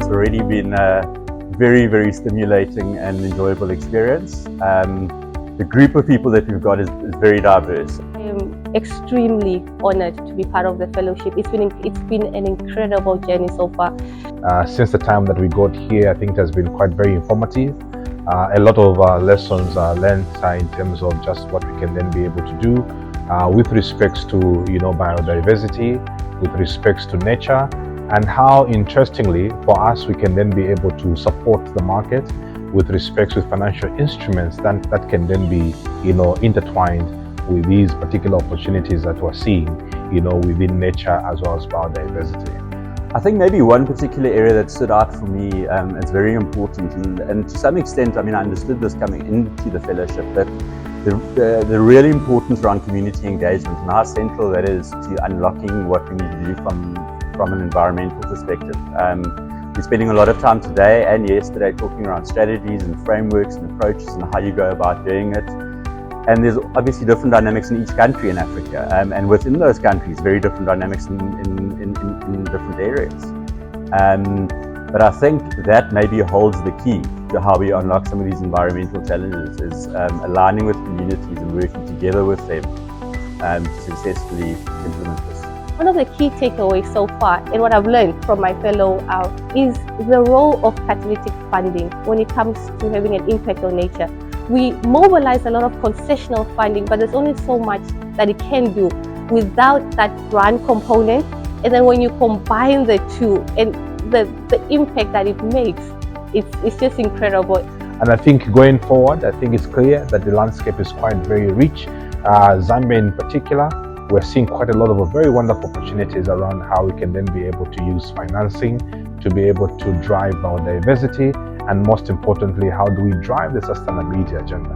already been a very, very stimulating and enjoyable experience. The group of people that we've got is very diverse. I am extremely honored to be part of the fellowship. It's been an incredible journey so far. Since the time that we got here, I think it has been quite very informative. A lot of lessons are learned in terms of just what we can then be able to do with respects to biodiversity, with respects to nature, and how interestingly for us we can then be able to support the market with respects to financial instruments that can then be intertwined with these particular opportunities that we're seeing within nature as well as biodiversity. I think maybe one particular area that stood out for me as very important, and to some extent, I understood this coming into the fellowship, but the really importance around community engagement and how central that is to unlocking what we need to do from an environmental perspective. We're spending a lot of time today and yesterday talking around strategies and frameworks and approaches and how you go about doing it. And there's obviously different dynamics in each country in Africa, and within those countries, very different dynamics in different areas. But I think that maybe holds the key to how we unlock some of these environmental challenges, is aligning with communities and working together with them to successfully implement this. One of the key takeaways so far, and what I've learned from my fellow is the role of catalytic funding when it comes to having an impact on nature. We mobilize a lot of concessional funding, but there's only so much that it can do without that grant component. And then when you combine the two and the impact that it makes, it's just incredible. And I think going forward, I think it's clear that the landscape is quite very rich. Zambia in particular, we're seeing quite a lot of very wonderful opportunities around how we can then be able to use financing to be able to drive our diversity, and most importantly, how do we drive the sustainability agenda.